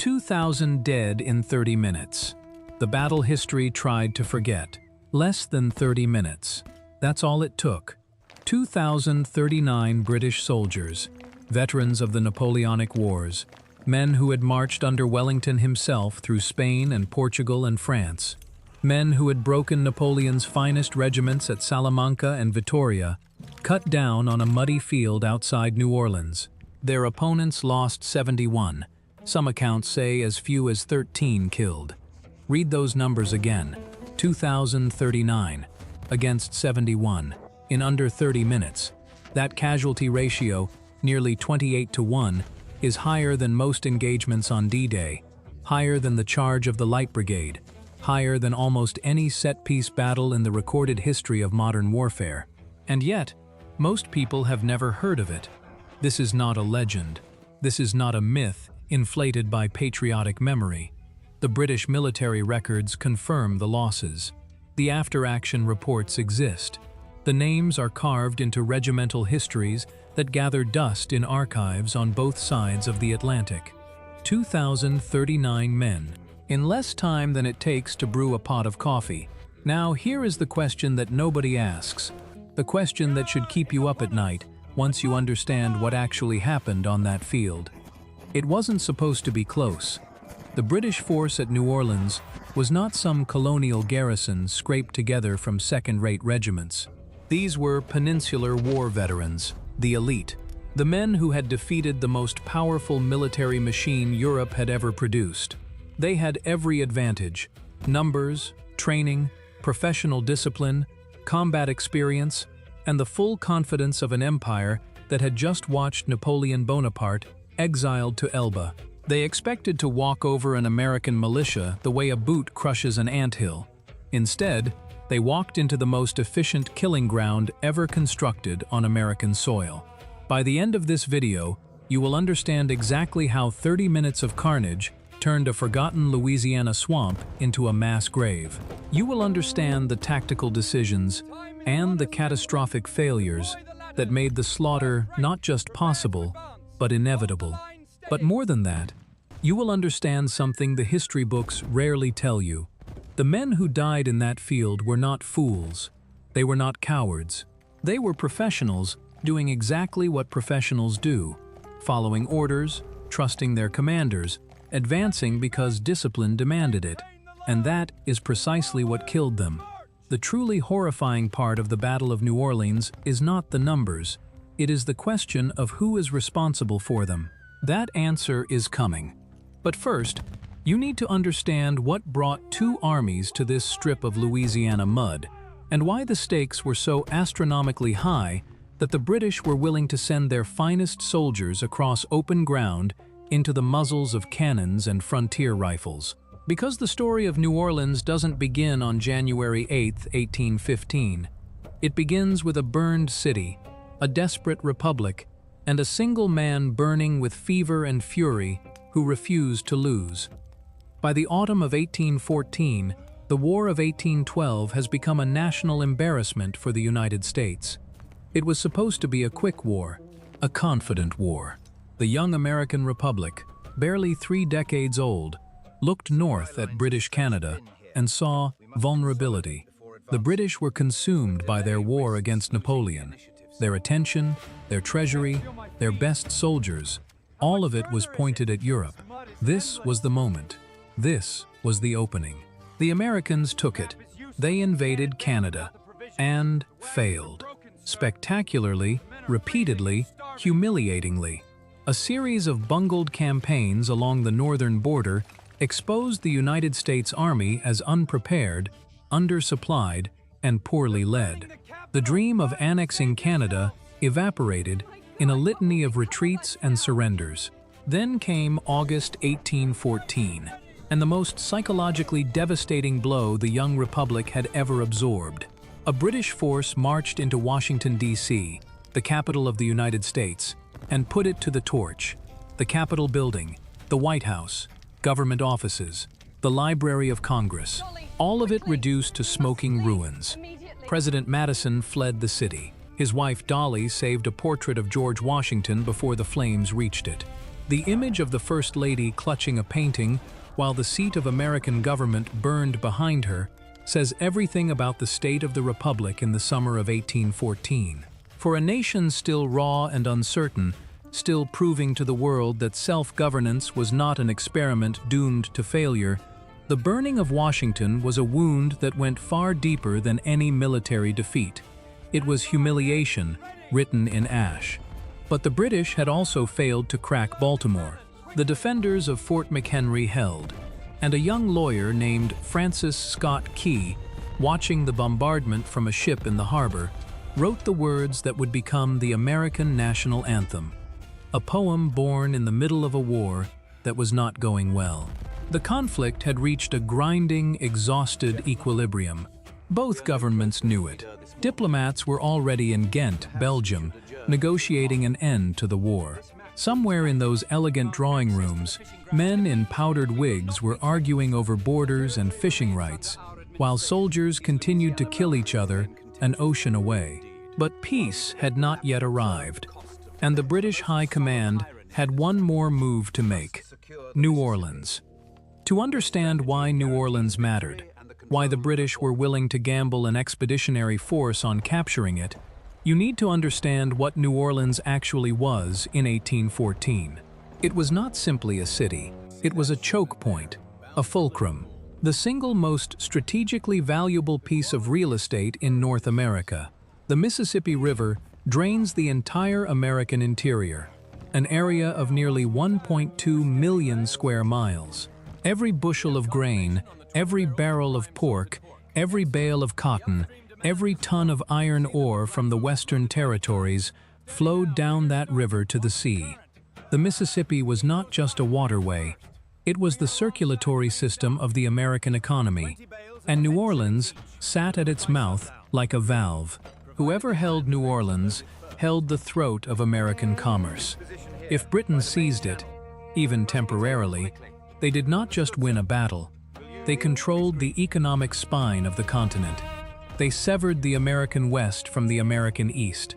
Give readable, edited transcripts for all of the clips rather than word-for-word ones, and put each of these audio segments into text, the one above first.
2,000 dead in 30 minutes. The battle history tried to forget. Less than 30 minutes. That's all it took. 2,039 British soldiers, veterans of the Napoleonic Wars, men who had marched under Wellington himself through Spain and Portugal and France, men who had broken Napoleon's finest regiments at Salamanca and Vittoria, cut down on a muddy field outside New Orleans. Their opponents lost 71. Some accounts say as few as 13 killed. Read those numbers again. 2,039 against 71 in under 30 minutes. That casualty ratio, nearly 28-1, is higher than most engagements on D-Day, higher than the charge of the Light Brigade, higher than almost any set-piece battle in the recorded history of modern warfare. And yet, most people have never heard of it. This is not a legend. This is not a myth inflated by patriotic memory. The British military records confirm the losses. The after-action reports exist. The names are carved into regimental histories that gather dust in archives on both sides of the Atlantic. 2,039 men, in less time than it takes to brew a pot of coffee. Now here is the question that nobody asks. The question that should keep you up at night once you understand what actually happened on that field. It wasn't supposed to be close. The British force at New Orleans was not some colonial garrison scraped together from second-rate regiments. These were Peninsular war veterans, the elite, the men who had defeated the most powerful military machine Europe had ever produced. They had every advantage: numbers, training, professional discipline, combat experience, and the full confidence of an empire that had just watched Napoleon Bonaparte exiled to Elba. They expected to walk over an American militia the way a boot crushes an anthill. Instead, they walked into the most efficient killing ground ever constructed on American soil. By the end of this video, you will understand exactly how 30 minutes of carnage turned a forgotten Louisiana swamp into a mass grave. You will understand the tactical decisions and the catastrophic failures that made the slaughter not just possible, but inevitable. But more than that, you will understand something the history books rarely tell you. The men who died in that field were not fools. They were not cowards. They were professionals doing exactly what professionals do, following orders, trusting their commanders, advancing because discipline demanded it. And that is precisely what killed them. The truly horrifying part of the Battle of New Orleans is not the numbers. It is the question of who is responsible for them. That answer is coming. But first, you need to understand what brought two armies to this strip of Louisiana mud, and why the stakes were so astronomically high that the British were willing to send their finest soldiers across open ground into the muzzles of cannons and frontier rifles. Because the story of New Orleans doesn't begin on January 8, 1815. It begins with a burned city, a desperate republic, and a single man burning with fever and fury who refused to lose. By the autumn of 1814, the War of 1812 has become a national embarrassment for the United States. It was supposed to be a quick war, a confident war. The young American Republic, barely 3 decades old, looked north at British Canada and saw vulnerability. The British were consumed by their war against Napoleon. Their attention, their treasury, their best soldiers, all of it was pointed at Europe. This was the moment. This was the opening. The Americans took it. They invaded Canada and failed. Spectacularly, repeatedly, humiliatingly. A series of bungled campaigns along the northern border exposed the United States Army as unprepared, undersupplied, and poorly led. The dream of annexing Canada evaporated in a litany of retreats and surrenders. Then came August 1814, and the most psychologically devastating blow the young republic had ever absorbed. A British force marched into Washington, D.C., the capital of the United States, and put it to the torch. The Capitol building, the White House, government offices, the Library of Congress, all of it reduced to smoking ruins. President Madison fled the city. His wife Dolly saved a portrait of George Washington before the flames reached it. The image of the First Lady clutching a painting while the seat of American government burned behind her says everything about the state of the Republic in the summer of 1814. For a nation still raw and uncertain, still proving to the world that self-governance was not an experiment doomed to failure, the burning of Washington was a wound that went far deeper than any military defeat. It was humiliation written in ash. But the British had also failed to crack Baltimore. The defenders of Fort McHenry held, and a young lawyer named Francis Scott Key, watching the bombardment from a ship in the harbor, wrote the words that would become the American national anthem, a poem born in the middle of a war that was not going well. The conflict had reached a grinding, exhausted equilibrium. Both governments knew it. Diplomats were already in Ghent, Belgium, negotiating an end to the war. Somewhere in those elegant drawing rooms, men in powdered wigs were arguing over borders and fishing rights, while soldiers continued to kill each other an ocean away. But peace had not yet arrived, and the British High Command had one more move to make: New Orleans. To understand why New Orleans mattered, why the British were willing to gamble an expeditionary force on capturing it, you need to understand what New Orleans actually was in 1814. It was not simply a city. It was a choke point, a fulcrum, the single most strategically valuable piece of real estate in North America. The Mississippi River drains the entire American interior, an area of nearly 1.2 million square miles. Every bushel of grain, every barrel of pork, every bale of cotton, every ton of iron ore from the Western Territories flowed down that river to the sea. The Mississippi was not just a waterway, it was the circulatory system of the American economy, and New Orleans sat at its mouth like a valve. Whoever held New Orleans held the throat of American commerce. If Britain seized it, even temporarily, they did not just win a battle, they controlled the economic spine of the continent. They severed the American West from the American East.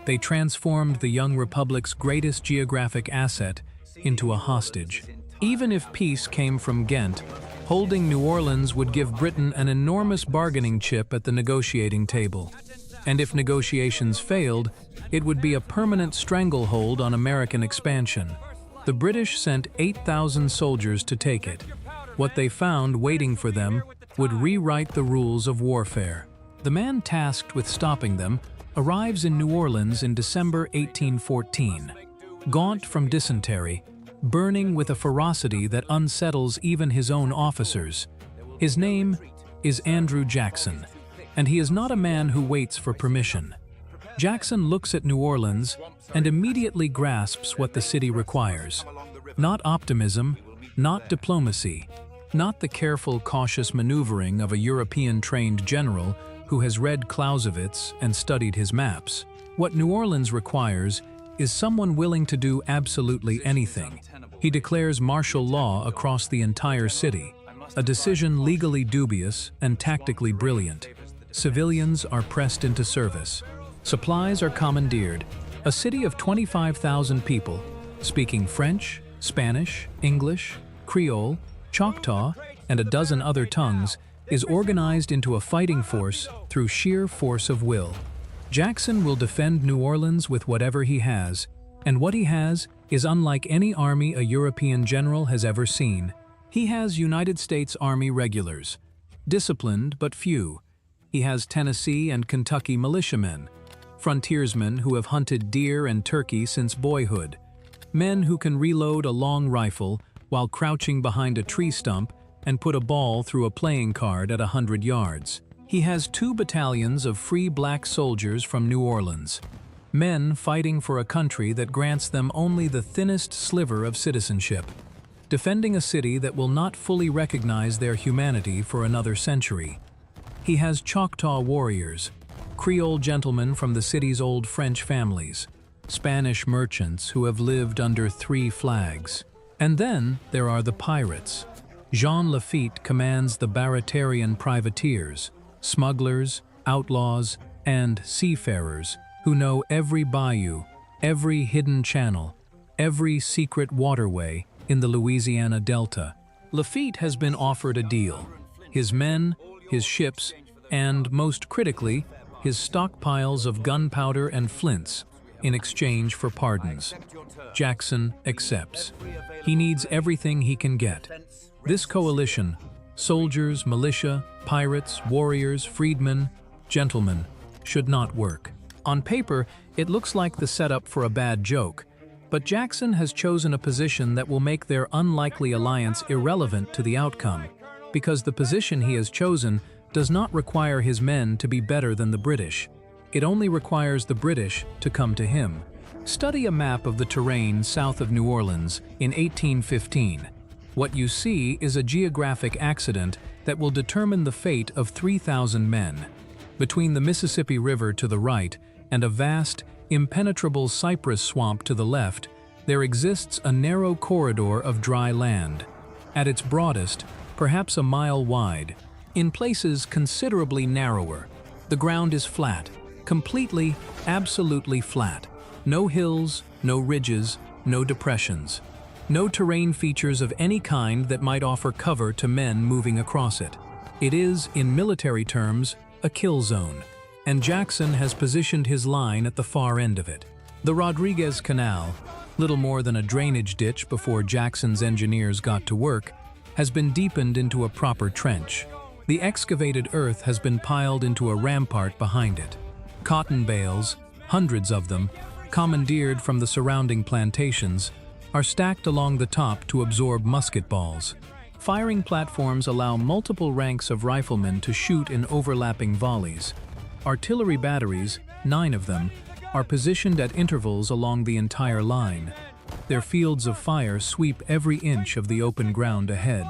They transformed the young republic's greatest geographic asset into a hostage. Even if peace came from Ghent, holding New Orleans would give Britain an enormous bargaining chip at the negotiating table. And if negotiations failed, it would be a permanent stranglehold on American expansion. The British sent 8,000 soldiers to take it. What they found waiting for them would rewrite the rules of warfare. The man tasked with stopping them arrives in New Orleans in December 1814, gaunt from dysentery, burning with a ferocity that unsettles even his own officers. His name is Andrew Jackson, and he is not a man who waits for permission. Jackson looks at New Orleans and immediately grasps what the city requires. Not optimism, not diplomacy, not the careful, cautious maneuvering of a European-trained general who has read Clausewitz and studied his maps. What New Orleans requires is someone willing to do absolutely anything. He declares martial law across the entire city, a decision legally dubious and tactically brilliant. Civilians are pressed into service. Supplies are commandeered. A city of 25,000 people, speaking French, Spanish, English, Creole, Choctaw, and a dozen other tongues, is organized into a fighting force through sheer force of will. Jackson will defend New Orleans with whatever he has, and what he has is unlike any army a European general has ever seen. He has United States Army regulars, disciplined but few. He has Tennessee and Kentucky militiamen, frontiersmen who have hunted deer and turkey since boyhood, men who can reload a long rifle while crouching behind a tree stump and put a ball through a playing card at 100 yards. He has 2 battalions of free black soldiers from New Orleans, men fighting for a country that grants them only the thinnest sliver of citizenship, defending a city that will not fully recognize their humanity for another century. He has Choctaw warriors, Creole gentlemen from the city's old French families, Spanish merchants who have lived under 3 flags. And then there are the pirates. Jean Lafitte commands the Baratarian privateers, smugglers, outlaws, and seafarers who know every bayou, every hidden channel, every secret waterway in the Louisiana Delta. Lafitte has been offered a deal. His men, his ships, and, most critically, his stockpiles of gunpowder and flints in exchange for pardons. Jackson accepts. He needs everything he can get. This coalition, soldiers, militia, pirates, warriors, freedmen, gentlemen, should not work. On paper, it looks like the setup for a bad joke, but Jackson has chosen a position that will make their unlikely alliance irrelevant to the outcome, because the position he has chosen does not require his men to be better than the British. It only requires the British to come to him. Study a map of the terrain south of New Orleans in 1815. What you see is a geographic accident that will determine the fate of 3,000 men. Between the Mississippi River to the right and a vast, impenetrable cypress swamp to the left, there exists a narrow corridor of dry land. At its broadest, perhaps a mile wide, in places considerably narrower, the ground is flat, completely, absolutely flat. No hills, no ridges, no depressions. No terrain features of any kind that might offer cover to men moving across it. It is, in military terms, a kill zone, and Jackson has positioned his line at the far end of it. The Rodriguez Canal, little more than a drainage ditch before Jackson's engineers got to work, has been deepened into a proper trench. The excavated earth has been piled into a rampart behind it. Cotton bales, hundreds of them, commandeered from the surrounding plantations, are stacked along the top to absorb musket balls. Firing platforms allow multiple ranks of riflemen to shoot in overlapping volleys. Artillery batteries, 9 of them, are positioned at intervals along the entire line. Their fields of fire sweep every inch of the open ground ahead.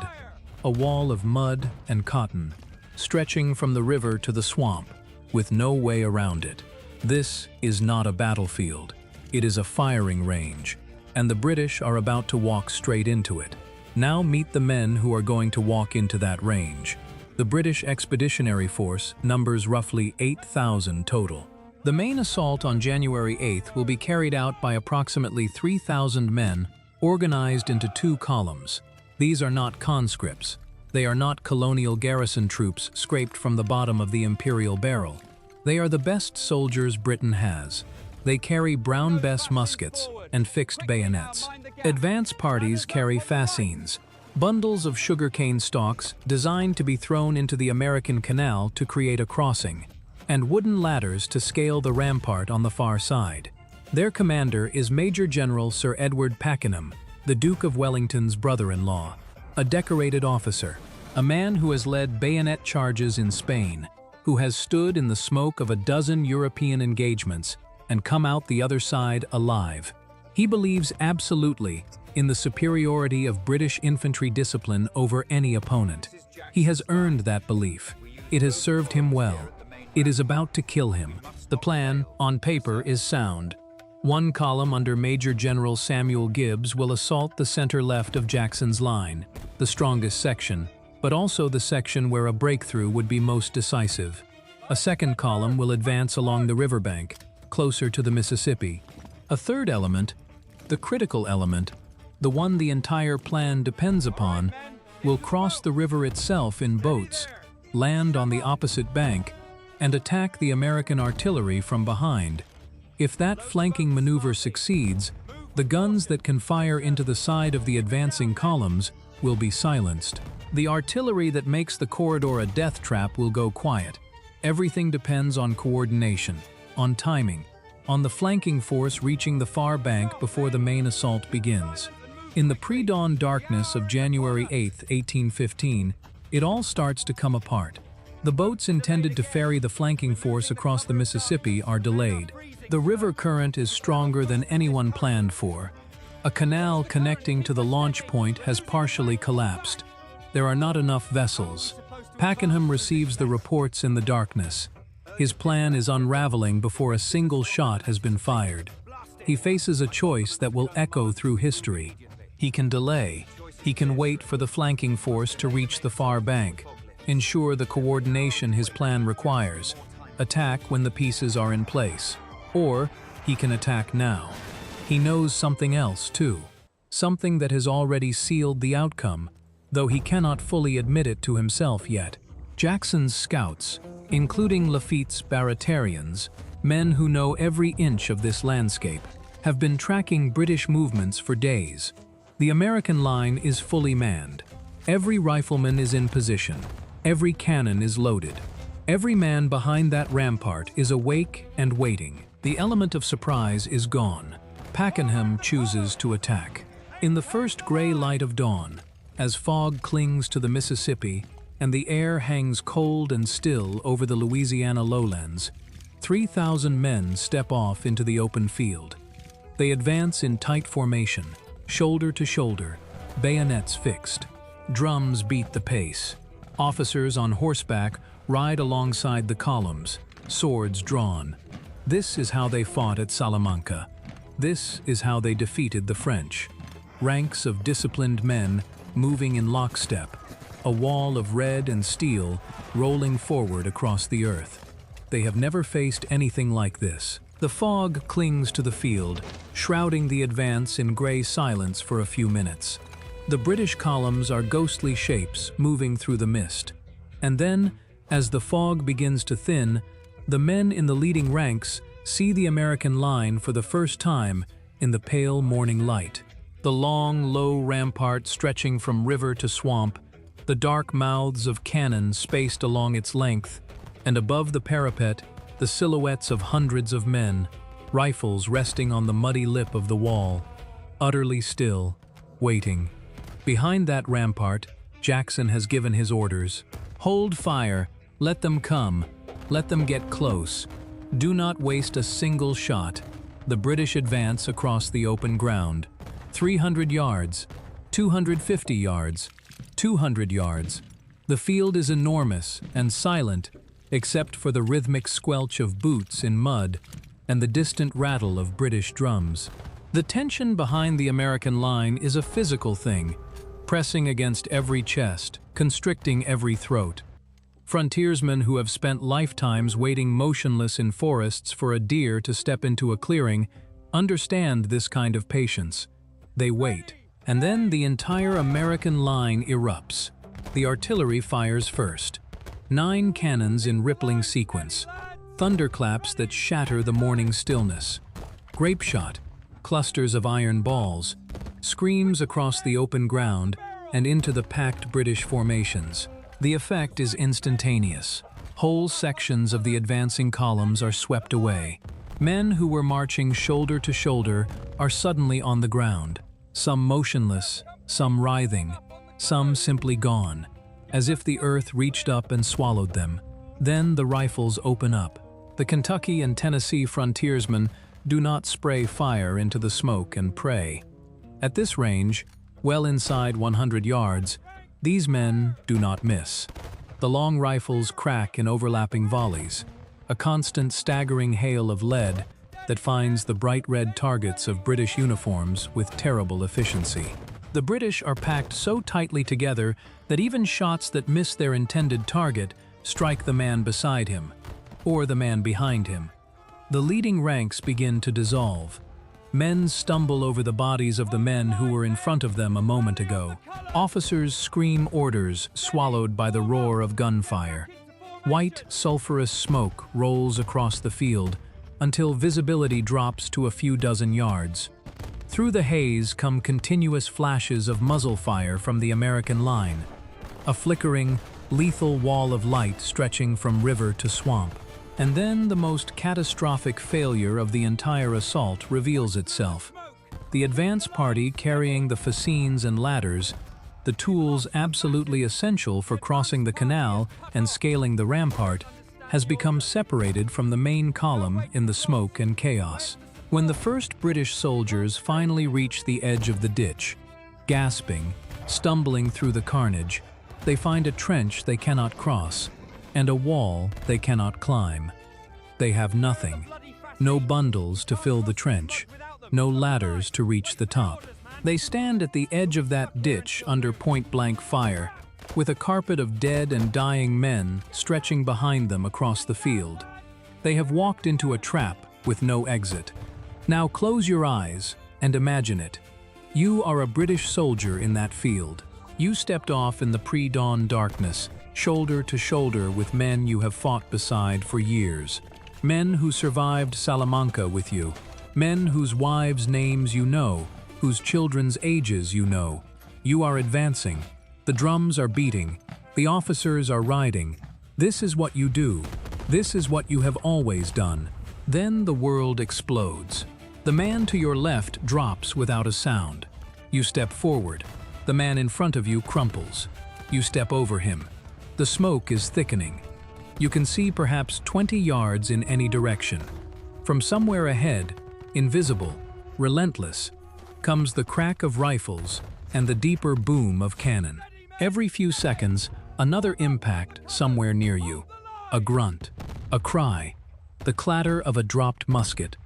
A wall of mud and cotton, stretching from the river to the swamp, with no way around it. This is not a battlefield. It is a firing range, and the British are about to walk straight into it. Now meet the men who are going to walk into that range. The British Expeditionary Force numbers roughly 8,000 total. The main assault on January 8th will be carried out by approximately 3,000 men organized into 2 columns. These are not conscripts. They are not colonial garrison troops scraped from the bottom of the imperial barrel. They are the best soldiers Britain has. They carry Brown Bess muskets and fixed bayonets. Advance parties carry fascines, bundles of sugarcane stalks designed to be thrown into the American Canal to create a crossing, and wooden ladders to scale the rampart on the far side. Their commander is Major General Sir Edward Pakenham, the Duke of Wellington's brother-in-law, a decorated officer, a man who has led bayonet charges in Spain, who has stood in the smoke of a dozen European engagements and come out the other side alive. He believes absolutely in the superiority of British infantry discipline over any opponent. He has earned that belief. It has served him well. It is about to kill him. The plan, on paper, is sound. 1 column under Major General Samuel Gibbs will assault the center left of Jackson's line, the strongest section, but also the section where a breakthrough would be most decisive. A 2nd column will advance along the riverbank, closer to the Mississippi. A 3rd element, the critical element, the one the entire plan depends upon, will cross the river itself in boats, land on the opposite bank, and attack the American artillery from behind. If that flanking maneuver succeeds, the guns that can fire into the side of the advancing columns will be silenced. The artillery that makes the corridor a death trap will go quiet. Everything depends on coordination, on timing, on the flanking force reaching the far bank before the main assault begins. In the pre-dawn darkness of January 8, 1815, it all starts to come apart. The boats intended to ferry the flanking force across the Mississippi are delayed. The river current is stronger than anyone planned for. A canal connecting to the launch point has partially collapsed. There are not enough vessels. Pakenham receives the reports in the darkness. His plan is unraveling before a single shot has been fired. He faces a choice that will echo through history. He can delay. He can wait for the flanking force to reach the far bank, ensure the coordination his plan requires, attack when the pieces are in place. Or he can attack now. he knows something else too, something that has already sealed the outcome, though he cannot fully admit it to himself yet. Jackson's scouts, including Lafitte's Barratarians, men who know every inch of this landscape, have been tracking British movements for days. The American line is fully manned. Every rifleman is in position. Every cannon is loaded. Every man behind that rampart is awake and waiting. The element of surprise is gone. Pakenham chooses to attack. In the first gray light of dawn, as fog clings to the Mississippi and the air hangs cold and still over the Louisiana lowlands, 3,000 men step off into the open field. They advance in tight formation, shoulder to shoulder, bayonets fixed. Drums beat the pace. Officers on horseback ride alongside the columns, swords drawn. This is how they fought at Salamanca. This is how they defeated the French. Ranks of disciplined men moving in lockstep, a wall of red and steel rolling forward across the earth. They have never faced anything like this. The fog clings to the field, shrouding the advance in gray silence for a few minutes. The British columns are ghostly shapes moving through the mist. And then, as the fog begins to thin, the men in the leading ranks see the American line for the first time in the pale morning light. The long, low rampart stretching from river to swamp, the dark mouths of cannon spaced along its length, and above the parapet, the silhouettes of hundreds of men, rifles resting on the muddy lip of the wall, utterly still, waiting. Behind that rampart, Jackson has given his orders. Hold fire, let them come, let them get close. Do not waste a single shot. The British advance across the open ground. 300 yards, 250 yards, 200 yards. The field is enormous and silent, except for the rhythmic squelch of boots in mud and the distant rattle of British drums. The tension behind the American line is a physical thing, pressing against every chest, constricting every throat. Frontiersmen who have spent lifetimes waiting motionless in forests for a deer to step into a clearing understand this kind of patience. They wait, and then the entire American line erupts. The artillery fires first. 9 cannons in rippling sequence, thunderclaps that shatter the morning stillness. Grape shot, clusters of iron balls, screams across the open ground and into the packed British formations. The effect is instantaneous. Whole sections of the advancing columns are swept away. Men who were marching shoulder to shoulder are suddenly on the ground, some motionless, some writhing, some simply gone, as if the earth reached up and swallowed them. Then the rifles open up. The Kentucky and Tennessee frontiersmen do not spray fire into the smoke and pray. At this range, well inside 100 yards, these men do not miss. The long rifles crack in overlapping volleys, a constant staggering hail of lead that finds the bright red targets of British uniforms with terrible efficiency. The British are packed so tightly together that even shots that miss their intended target strike the man beside him, or the man behind him. The leading ranks begin to dissolve. Men stumble over the bodies of the men who were in front of them a moment ago. Officers scream orders swallowed by the roar of gunfire. White, sulfurous smoke rolls across the field until visibility drops to a few dozen yards. Through the haze come continuous flashes of muzzle fire from the American line, a flickering, lethal wall of light stretching from river to swamp. And then the most catastrophic failure of the entire assault reveals itself. The advance party carrying the fascines and ladders, the tools absolutely essential for crossing the canal and scaling the rampart, has become separated from the main column in the smoke and chaos. When the first British soldiers finally reach the edge of the ditch, gasping, stumbling through the carnage, they find a trench they cannot cross, and a wall they cannot climb. They have nothing. No bundles to fill the trench, no ladders to reach the top. They stand at the edge of that ditch under point-blank fire, with a carpet of dead and dying men stretching behind them across the field. They have walked into a trap with no exit. Now close your eyes And imagine it. You are a British soldier in that field. You stepped off in the pre-dawn darkness, shoulder to shoulder with men you have fought beside for years. Men who survived Salamanca with you. Men whose wives' names you know, whose children's ages you know. You are advancing. The drums are beating. The officers are riding. This is what you do. This is what you have always done. Then the world explodes. The man to your left drops without a sound. You step forward. The man in front of you crumples. You step over him. The smoke is thickening. You can see perhaps 20 yards in any direction. From somewhere ahead, invisible, relentless, comes the crack of rifles and the deeper boom of cannon. Every few seconds, another impact somewhere near you. A grunt, a cry, the clatter of a dropped musket.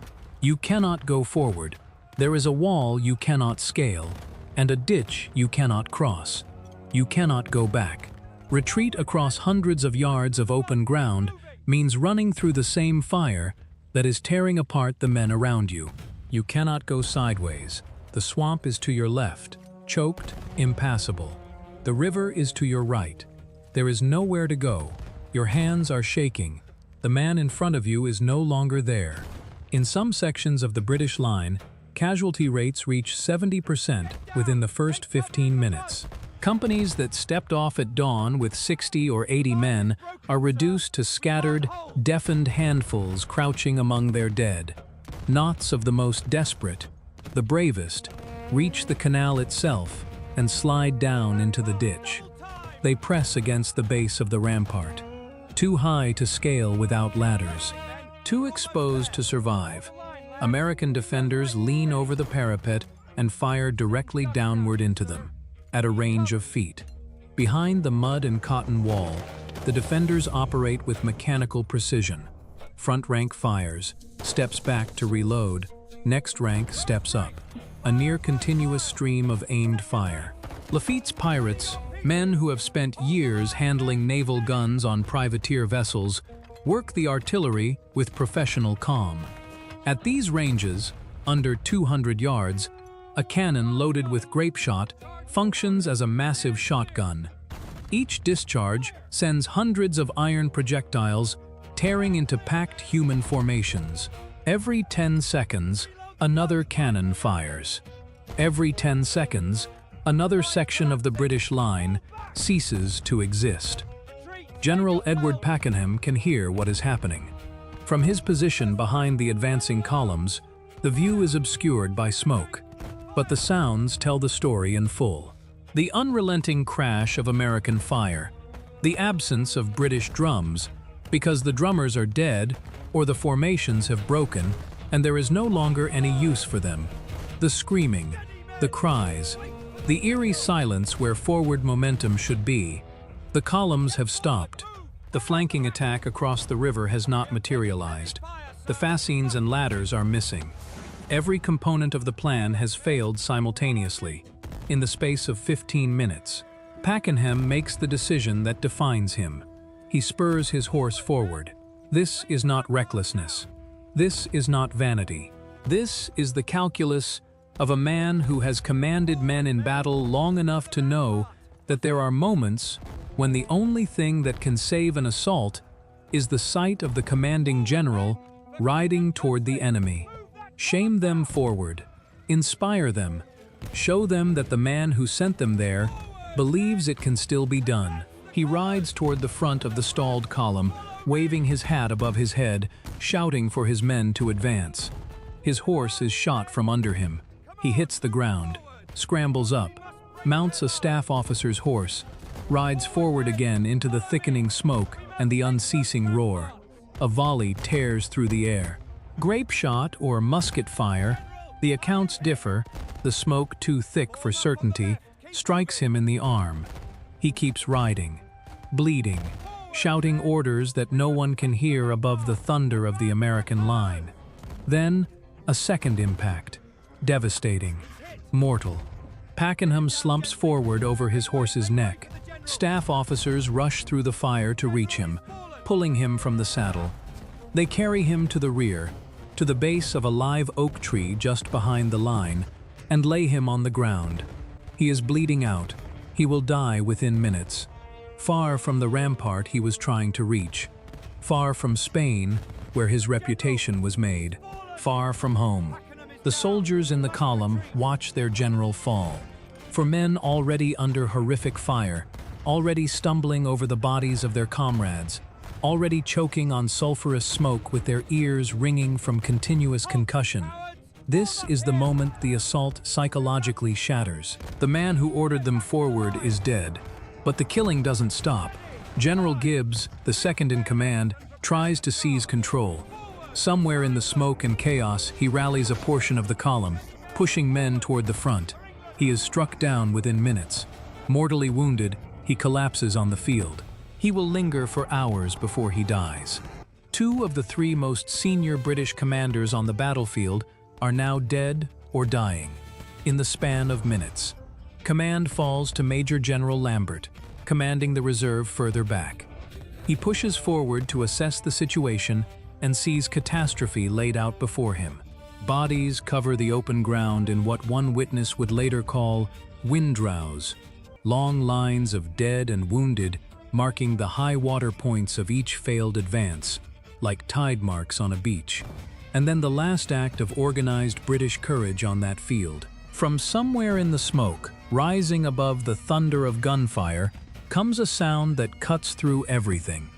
You cannot go forward. There is a wall you cannot scale, and a ditch you cannot cross. You cannot go back. Retreat across hundreds of yards of open ground means running through the same fire that is tearing apart the men around you. You cannot go sideways. The swamp is to your left, choked, impassable. The river is to your right. There is nowhere to go. Your hands are shaking. The man in front of you is no longer there. In some sections of the British line, casualty rates reach 70% within the first 15 minutes. Companies that stepped off at dawn with 60 or 80 men are reduced to scattered, deafened handfuls crouching among their dead. Knots of the most desperate, the bravest, reach the canal itself and slide down into the ditch. They press against the base of the rampart, too high to scale without ladders, too exposed to survive. American defenders lean over the parapet and fire directly downward into them, at a range of feet. Behind the mud and cotton wall, the defenders operate with mechanical precision. Front rank fires, steps back to reload, next rank steps up. A near continuous stream of aimed fire. Lafitte's pirates, men who have spent years handling naval guns on privateer vessels, work the artillery with professional calm. At these ranges, under 200 yards, a cannon loaded with grape shot functions as a massive shotgun. Each discharge sends hundreds of iron projectiles tearing into packed human formations. Every 10 seconds, another cannon fires. Every 10 seconds, another section of the British line ceases to exist. General Edward Pakenham can hear what is happening. From his position behind the advancing columns, the view is obscured by smoke, but the sounds tell the story in full. The unrelenting crash of American fire, the absence of British drums, because the drummers are dead or the formations have broken and there is no longer any use for them. The screaming, the cries, the eerie silence where forward momentum should be. The columns have stopped. The flanking attack across the river has not materialized. The fascines and ladders are missing. Every component of the plan has failed simultaneously. In the space of 15 minutes, Pakenham makes the decision that defines him. He spurs his horse forward. This is not recklessness. This is not vanity. This is the calculus of a man who has commanded men in battle long enough to know that there are moments when the only thing that can save an assault is the sight of the commanding general riding toward the enemy. Shame them forward. Inspire them. Show them that the man who sent them there believes it can still be done. He rides toward the front of the stalled column, waving his hat above his head, shouting for his men to advance. His horse is shot from under him. He hits the ground, scrambles up, mounts a staff officer's horse, rides forward again into the thickening smoke and the unceasing roar. A volley tears through the air. Grape shot or musket fire, the accounts differ, the smoke too thick for certainty, strikes him in the arm. He keeps riding, bleeding, shouting orders that no one can hear above the thunder of the American line. Then, a second impact, devastating, mortal. Pakenham slumps forward over his horse's neck. Staff officers rush through the fire to reach him, pulling him from the saddle. They carry him to the rear. to the base of a live oak tree just behind the line, and lay him on the ground. He is bleeding out. He will die within minutes. Far from the rampart he was trying to reach. Far from Spain, where his reputation was made. Far from home. The soldiers in the column watch their general fall. For men already under horrific fire, already stumbling over the bodies of their comrades, already choking on sulfurous smoke with their ears ringing from continuous concussion. This is the moment the assault psychologically shatters. The man who ordered them forward is dead. But the killing doesn't stop. General Gibbs, the second in command, tries to seize control. Somewhere in the smoke and chaos, he rallies a portion of the column, pushing men toward the front. He is struck down within minutes. Mortally wounded, he collapses on the field. He will linger for hours before he dies. 2 of the 3 most senior British commanders on the battlefield are now dead or dying, in the span of minutes. Command falls to Major General Lambert, commanding the reserve further back. He pushes forward to assess the situation and sees catastrophe laid out before him. Bodies cover the open ground in what one witness would later call windrows, long lines of dead and wounded marking the high water points of each failed advance, like tide marks on a beach. And then the last act of organized British courage on that field. From somewhere in the smoke, rising above the thunder of gunfire, comes a sound that cuts through everything.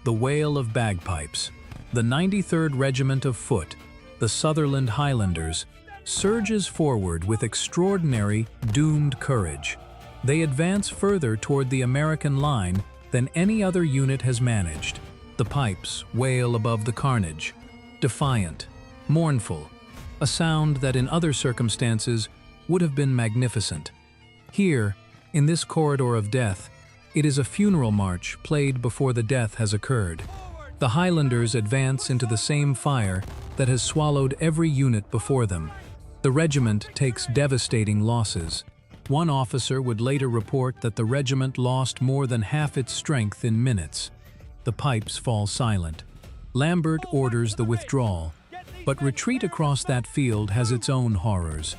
The wail of bagpipes. The 93rd Regiment of Foot, the Sutherland Highlanders, surges forward with extraordinary, doomed courage. They advance further toward the American line than any other unit has managed. The pipes wail above the carnage, defiant, mournful, a sound that in other circumstances would have been magnificent. Here, in this corridor of death, it is a funeral march played before the death has occurred. The Highlanders advance into the same fire that has swallowed every unit before them. The regiment takes devastating losses. One officer would later report that the regiment lost more than half its strength in minutes. The pipes fall silent. Lambert orders the withdrawal, but retreat across that field has its own horrors.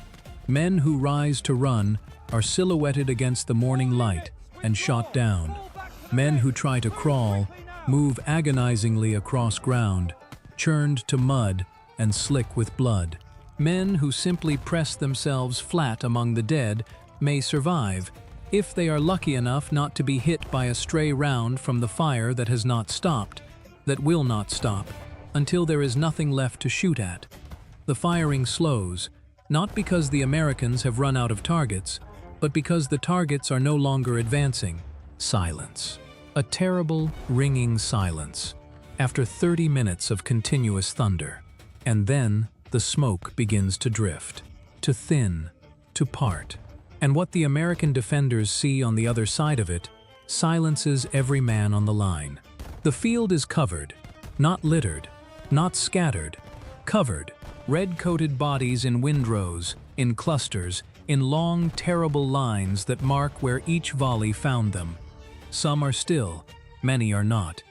Men who rise to run are silhouetted against the morning light and shot down. Men who try to crawl move agonizingly across ground, churned to mud and slick with blood. Men who simply press themselves flat among the dead may survive, if they are lucky enough not to be hit by a stray round from the fire that has not stopped, that will not stop, until there is nothing left to shoot at. The firing slows, not because the Americans have run out of targets, but because the targets are no longer advancing. Silence. A terrible, ringing silence, after 30 minutes of continuous thunder. And then the smoke begins to drift, to thin, to part. And what the American defenders see on the other side of it silences every man on the line. The field is covered, not littered, not scattered, covered. Red-coated bodies in windrows, in clusters, in long, terrible lines that mark where each volley found them. Some are still, many are not.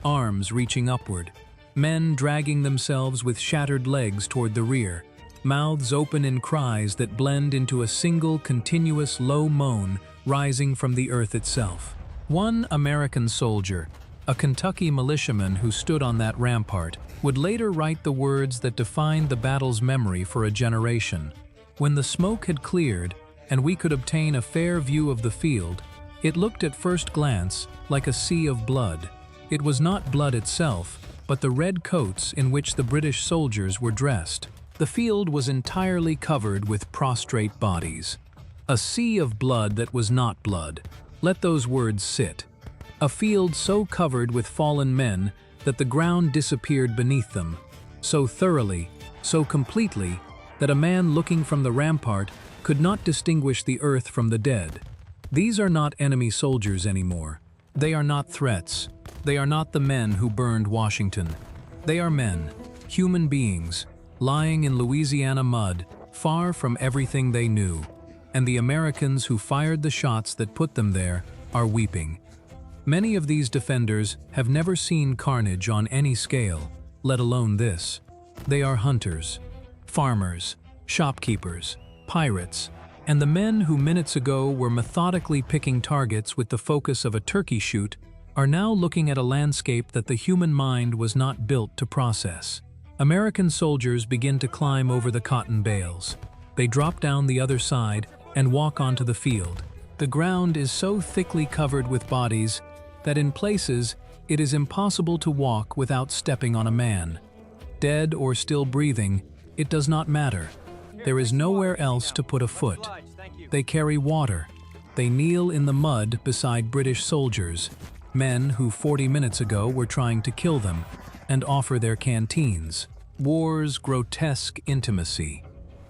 Arms reaching upward, men dragging themselves with shattered legs toward the rear, mouths open in cries that blend into a single continuous low moan rising from the earth itself. One American soldier, a Kentucky militiaman who stood on that rampart, would later write the words that defined the battle's memory for a generation. When the smoke had cleared and we could obtain a fair view of the field, it looked at first glance like a sea of blood. It was not blood itself, but the red coats in which the British soldiers were dressed. The field was entirely covered with prostrate bodies. A sea of blood that was not blood. Let those words sit. A field so covered with fallen men that the ground disappeared beneath them, so thoroughly, so completely, that a man looking from the rampart could not distinguish the earth from the dead. These are not enemy soldiers anymore. They are not threats. They are not the men who burned Washington. They are men, human beings, lying in Louisiana mud, far from everything they knew. And the Americans who fired the shots that put them there are weeping. Many of these defenders have never seen carnage on any scale, let alone this. They are hunters, farmers, shopkeepers, pirates, and the men who minutes ago were methodically picking targets with the focus of a turkey shoot are now looking at a landscape that the human mind was not built to process. American soldiers begin to climb over the cotton bales. They drop down the other side and walk onto the field. The ground is so thickly covered with bodies that in places it is impossible to walk without stepping on a man. Dead or still breathing, it does not matter. There is nowhere else to put a foot. They carry water. They kneel in the mud beside British soldiers, men who 40 minutes ago were trying to kill them, and offer their canteens. War's grotesque intimacy.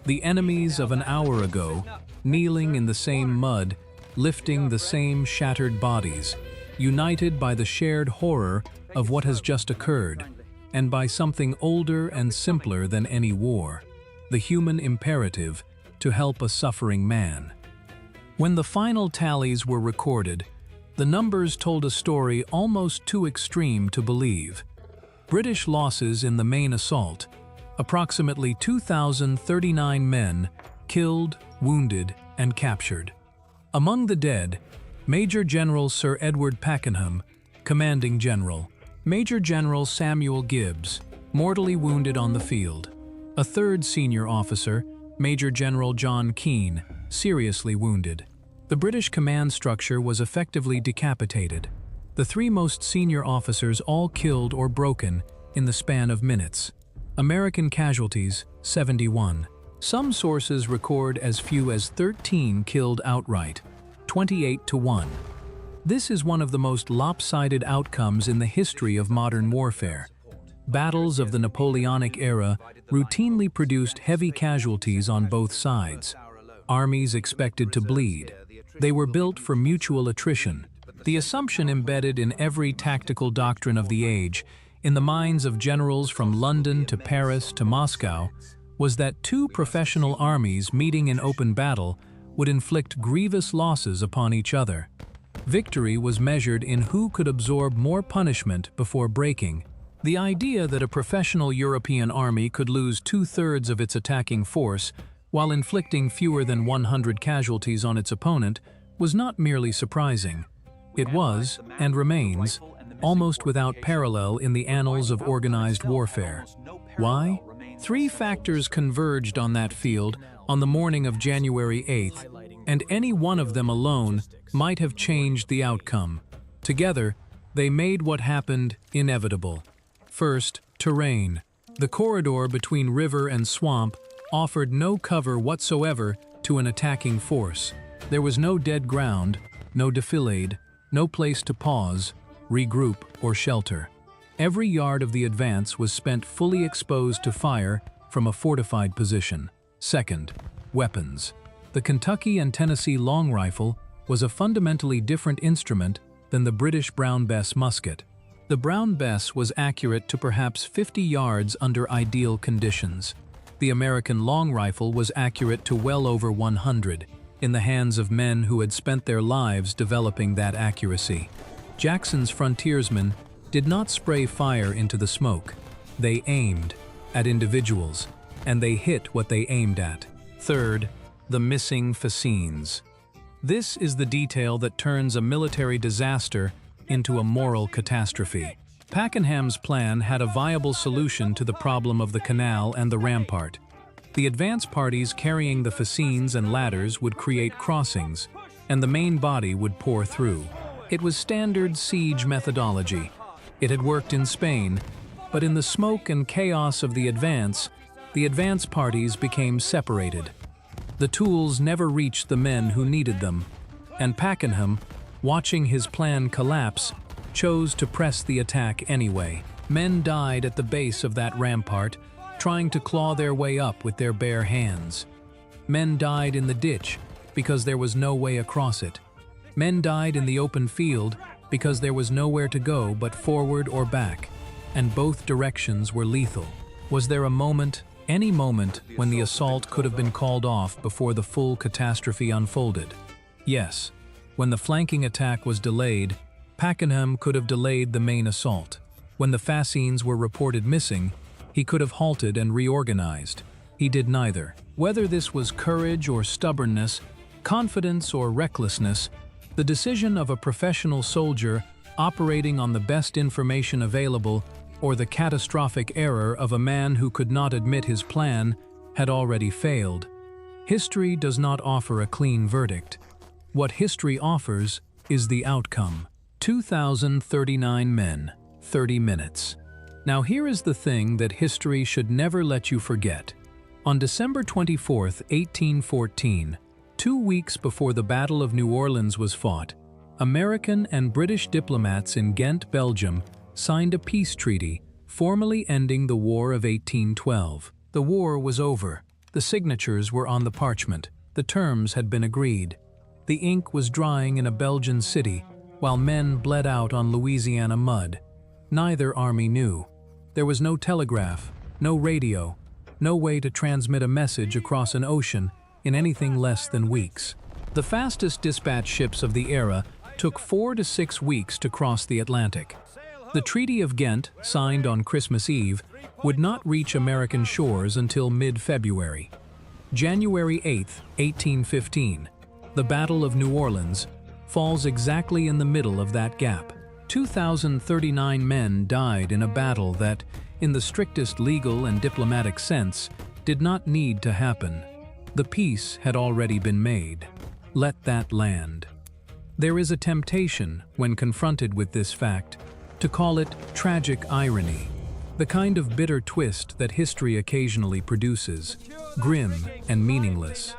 The enemies of an hour ago, kneeling in the same mud, lifting the same shattered bodies, united by the shared horror of what has just occurred, and by something older and simpler than any war, the human imperative to help a suffering man. When the final tallies were recorded, the numbers told a story almost too extreme to believe. British losses in the main assault: approximately 2,039 men killed, wounded, and captured. Among the dead, Major General Sir Edward Pakenham, Commanding General; Major General Samuel Gibbs, mortally wounded on the field; a third senior officer, Major General John Keane, seriously wounded. The British command structure was effectively decapitated. The three most senior officers all killed or broken in the span of minutes. American casualties, 71. Some sources record as few as 13 killed outright, 28-1. This is one of the most lopsided outcomes in the history of modern warfare. Battles of the Napoleonic era routinely produced heavy casualties on both sides. Armies expected to bleed. They were built for mutual attrition. The assumption embedded in every tactical doctrine of the age, in the minds of generals from London to Paris to Moscow, was that two professional armies meeting in open battle would inflict grievous losses upon each other. Victory was measured in who could absorb more punishment before breaking. The idea that a professional European army could lose 2/3 of its attacking force while inflicting fewer than 100 casualties on its opponent was not merely surprising. It was, and remains, almost without parallel in the annals of organized warfare. Why? Three factors converged on that field on the morning of January 8th, and any one of them alone might have changed the outcome. Together, they made what happened inevitable. First, terrain. The corridor between river and swamp offered no cover whatsoever to an attacking force. There was no dead ground, no defilade, no place to pause, regroup, or shelter. Every yard of the advance was spent fully exposed to fire from a fortified position. Second, weapons. The Kentucky and Tennessee long rifle was a fundamentally different instrument than the British Brown Bess musket. The Brown Bess was accurate to perhaps 50 yards under ideal conditions. The American long rifle was accurate to well over 100, in the hands of men who had spent their lives developing that accuracy. Jackson's frontiersmen did not spray fire into the smoke. They aimed at individuals, and they hit what they aimed at. Third, the missing fascines. This is the detail that turns a military disaster into a moral catastrophe. Pakenham's plan had a viable solution to the problem of the canal and the rampart. The advance parties carrying the fascines and ladders would create crossings, and the main body would pour through. It was standard siege methodology. It had worked in Spain, but in the smoke and chaos of the advance parties became separated. The tools never reached the men who needed them, and Pakenham, watching his plan collapse, chose to press the attack anyway. Men died at the base of that rampart, trying to claw their way up with their bare hands. Men died in the ditch because there was no way across it. Men died in the open field because there was nowhere to go but forward or back, and both directions were lethal. Was there a moment, any moment, when the assault could have been called off before the full catastrophe unfolded? Yes. When the flanking attack was delayed, Pakenham could have delayed the main assault. When the fascines were reported missing, He could have halted and reorganized. He did neither. Whether this was courage or stubbornness, confidence or recklessness, the decision of a professional soldier operating on the best information available, or the catastrophic error of a man who could not admit his plan, had already failed. History does not offer a clean verdict. What history offers is the outcome. 2,039 men, 30 minutes. Now here is the thing that history should never let you forget. On December 24, 1814, 2 weeks before the Battle of New Orleans was fought, American and British diplomats in Ghent, Belgium, signed a peace treaty, formally ending the War of 1812. The war was over. The signatures were on the parchment. The terms had been agreed. The ink was drying in a Belgian city, while men bled out on Louisiana mud. Neither army knew. There was no telegraph, no radio, no way to transmit a message across an ocean in anything less than weeks. The fastest dispatch ships of the era took 4 to 6 weeks to cross the Atlantic. The Treaty of Ghent, signed on Christmas Eve, would not reach American shores until mid-February. January 8, 1815, the Battle of New Orleans, falls exactly in the middle of that gap. 2,039 men died in a battle that, in the strictest legal and diplomatic sense, did not need to happen. The peace had already been made. Let that land. There is a temptation, when confronted with this fact, to call it tragic irony, the kind of bitter twist that history occasionally produces, grim and meaningless.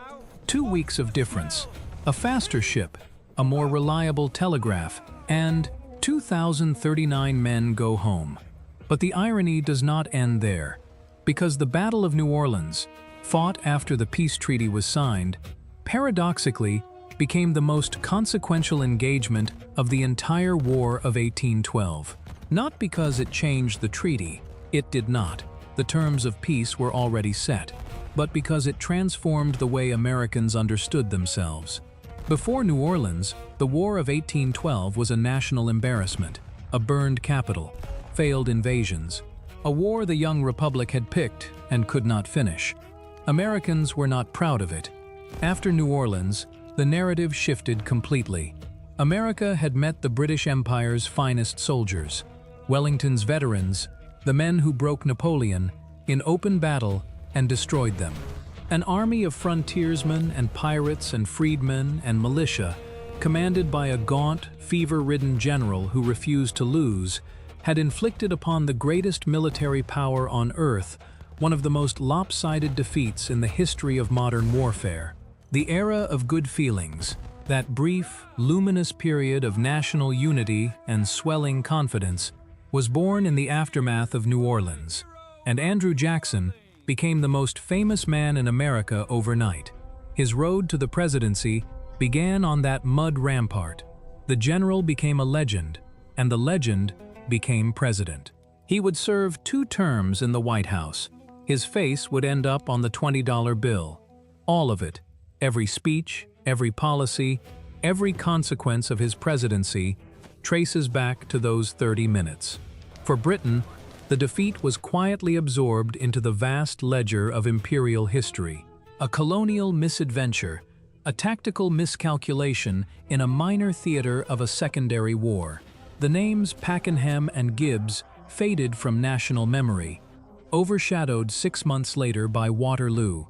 2 weeks of difference, a faster ship, a more reliable telegraph, and 2,039 men go home. But the irony does not end there, because the Battle of New Orleans, fought after the peace treaty was signed, paradoxically became the most consequential engagement of the entire War of 1812. Not because it changed the treaty, it did not. The terms of peace were already set, but because it transformed the way Americans understood themselves. Before New Orleans, the War of 1812 was a national embarrassment, a burned capital, failed invasions, a war the young republic had picked and could not finish. Americans were not proud of it. After New Orleans, the narrative shifted completely. America had met the British Empire's finest soldiers, Wellington's veterans, the men who broke Napoleon, in open battle and destroyed them. An army of frontiersmen and pirates and freedmen and militia, commanded by a gaunt, fever-ridden general who refused to lose, had inflicted upon the greatest military power on earth one of the most lopsided defeats in the history of modern warfare. The era of good feelings, that brief, luminous period of national unity and swelling confidence, was born in the aftermath of New Orleans, and Andrew Jackson became the most famous man in America overnight. His road to the presidency began on that mud rampart. The general became a legend, and the legend became president. He would serve 2 terms in the White House. His face would end up on the $20 bill. All of it, every speech, every policy, every consequence of his presidency, traces back to those 30 minutes. For Britain, the defeat was quietly absorbed into the vast ledger of imperial history. A colonial misadventure, a tactical miscalculation in a minor theater of a secondary war. The names Pakenham and Gibbs faded from national memory, overshadowed 6 months later by Waterloo,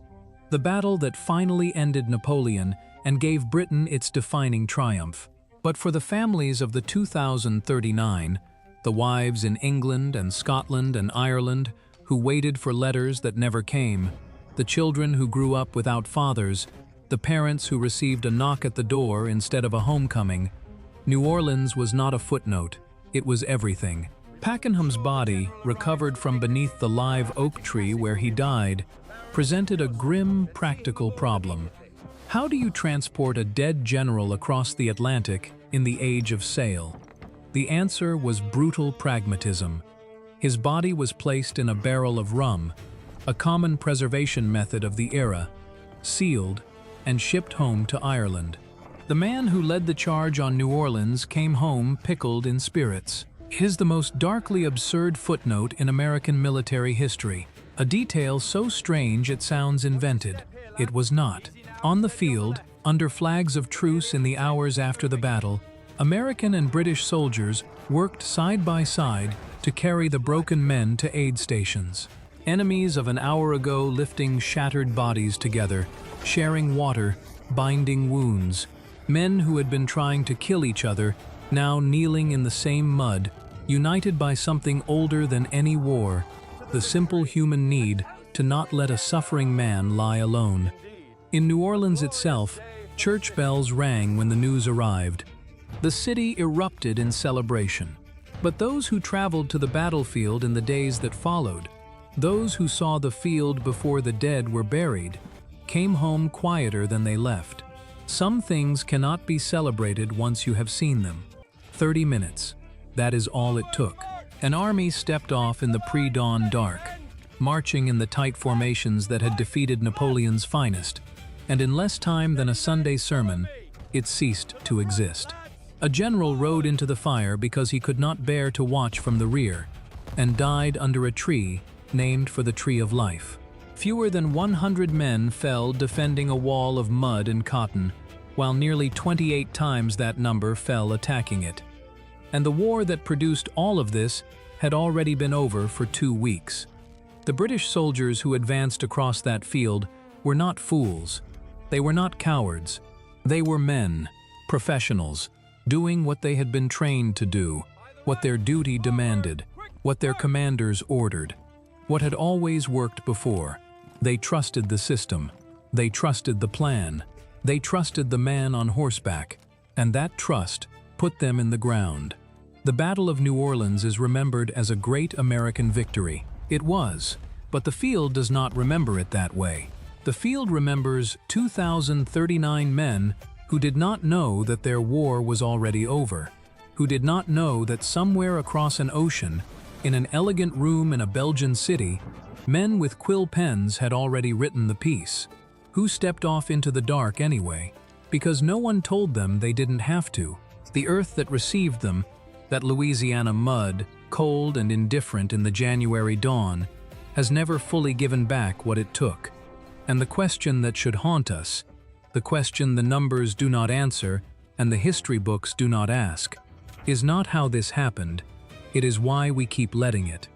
the battle that finally ended Napoleon and gave Britain its defining triumph. But for the families of the 2,039, the wives in England and Scotland and Ireland who waited for letters that never came, the children who grew up without fathers, the parents who received a knock at the door instead of a homecoming, New Orleans was not a footnote, it was everything. Pakenham's body, recovered from beneath the live oak tree where he died, presented a grim, practical problem. How do you transport a dead general across the Atlantic in the age of sail? The answer was brutal pragmatism. His body was placed in a barrel of rum, a common preservation method of the era, sealed, and shipped home to Ireland. The man who led the charge on New Orleans came home pickled in spirits. It is the most darkly absurd footnote in American military history, a detail so strange it sounds invented. It was not. On the field, under flags of truce in the hours after the battle, American and British soldiers worked side by side to carry the broken men to aid stations. Enemies of an hour ago lifting shattered bodies together, sharing water, binding wounds. Men who had been trying to kill each other, now kneeling in the same mud, united by something older than any war, the simple human need to not let a suffering man lie alone. In New Orleans itself, church bells rang when the news arrived. The city erupted in celebration. But those who traveled to the battlefield in the days that followed, those who saw the field before the dead were buried, came home quieter than they left. Some things cannot be celebrated once you have seen them. 30 minutes. That is all it took. An army stepped off in the pre-dawn dark, marching in the tight formations that had defeated Napoleon's finest, and in less time than a Sunday sermon, it ceased to exist. A general rode into the fire because he could not bear to watch from the rear, and died under a tree named for the Tree of Life. Fewer than 100 men fell defending a wall of mud and cotton, while nearly 28 times that number fell attacking it. And the war that produced all of this had already been over for 2 weeks. The British soldiers who advanced across that field were not fools. They were not cowards. They were men, professionals, doing what they had been trained to do, what their duty demanded, what their commanders ordered, what had always worked before. They trusted the system. They trusted the plan. They trusted the man on horseback, and that trust put them in the ground. The Battle of New Orleans is remembered as a great American victory. It was, but the field does not remember it that way. The field remembers 2,039 men who did not know that their war was already over, who did not know that somewhere across an ocean, in an elegant room in a Belgian city, men with quill pens had already written the piece. Who stepped off into the dark anyway, because no one told them they didn't have to. The earth that received them, that Louisiana mud, cold and indifferent in the January dawn, has never fully given back what it took. And the question that should haunt us, the question the numbers do not answer and the history books do not ask, is not how this happened, it is why we keep letting it.